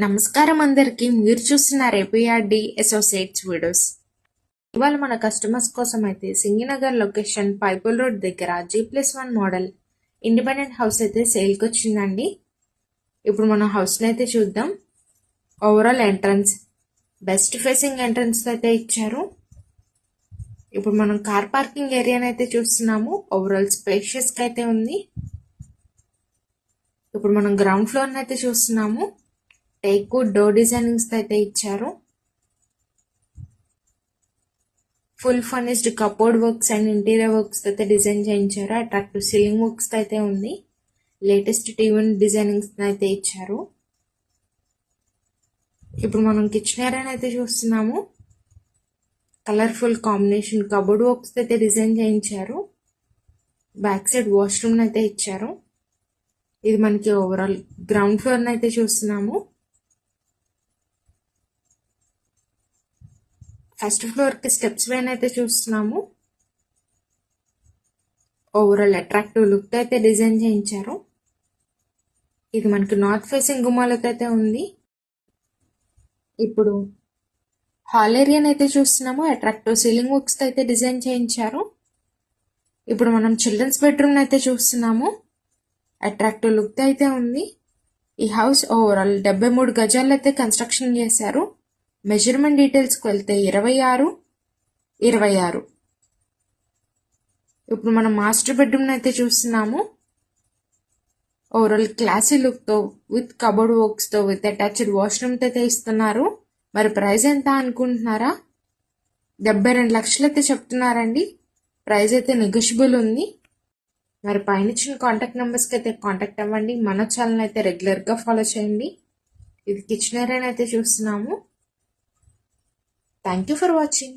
నమస్కారం అందరికి. మీరు చూస్తున్నారు ఏపీఆర్డి అసోసియేట్స్ వీడియోస్. ఇవాళ మన కస్టమర్స్ కోసం అయితే సింగినగర్ లొకేషన్ పైపుల్ రోడ్ దగ్గర G+1 మోడల్ ఇండిపెండెంట్ హౌస్ అయితే సేల్కి వచ్చిందండి. ఇప్పుడు మన హౌస్ని అయితే చూద్దాం. Overall entrance best facing entrance అయితే ఇచ్చారు. ఇప్పుడు మనం కార్ పార్కింగ్ ఏరియాని అయితే చూస్తున్నాము. ఓవరాల్ స్పేషియస్గా అయితే ఉంది. ఇప్పుడు మనం గ్రౌండ్ ఫ్లోర్ని అయితే చూస్తున్నాము. టేక్ డోర్ డిజైనింగ్స్ అయితే ఇచ్చారు. Full furnished cupboard works and interior works అయితే డిజైన్ చేయించారు. అట్రాక్టివ్ సీలింగ్ వర్క్స్ అయితే ఉంది. లేటెస్ట్ టీవీ డిజైనింగ్స్ అయితే ఇచ్చారు. ఇప్పుడు మనం కిచెన్ ఏరియాని అయితే చూస్తున్నాము. కలర్ఫుల్ కాంబినేషన్ కబోర్డ్ వర్క్స్ అయితే డిజైన్ చేయించారు. బ్యాక్ సైడ్ వాష్రూమ్ అయితే ఇచ్చారు. ఇది మనకి ఓవరాల్ గ్రౌండ్ ఫ్లోర్ అయితే చూస్తున్నాము. ఫస్ట్ ఫ్లోర్కి స్టెప్స్ పైన అయితే చూస్తున్నాము. ఓవరాల్ అట్రాక్టివ్ లుక్ అయితే డిజైన్ చేయించారు. ఇది మనకి నార్త్ ఫేసింగ్ గుమ్మాలతో అయితే ఉంది. ఇప్పుడు హాల్ ఏరియాని అయితే చూస్తున్నాము. అట్రాక్టివ్ సీలింగ్ వర్క్స్ అయితే డిజైన్ చేయించారు. ఇప్పుడు మనం చిల్డ్రన్స్ బెడ్రూమ్ అయితే చూస్తున్నాము. అట్రాక్టివ్ లుక్ అయితే ఉంది. ఈ హౌస్ ఓవరాల్ 73 గజాలు అయితే కన్స్ట్రక్షన్ చేశారు. మెజర్మెంట్ డీటెయిల్స్కి వెళ్తే 26. ఇప్పుడు మనం మాస్టర్ బెడ్రూమ్ అయితే చూస్తున్నాము. ఓవరాల్ క్లాసీ లుక్తో విత్ కబోర్డ్ వర్క్స్తో విత్ అటాచ్డ్ వాష్రూమ్ అయితే ఇస్తున్నారు. మరి ప్రైస్ ఎంత అనుకుంటున్నారా? 72 లక్షలు అయితే చెప్తున్నారండి. ప్రైస్ అయితే నెగోషియబుల్ ఉంది. మరి పైన ఇచ్చిన కాంటాక్ట్ నెంబర్స్కి అయితే కాంటాక్ట్ అవ్వండి. మన ఛానల్ అయితే రెగ్యులర్గా ఫాలో చేయండి. ఇది కిచెన్ ఏరియా అయితే చూస్తున్నాము. Thank you for watching.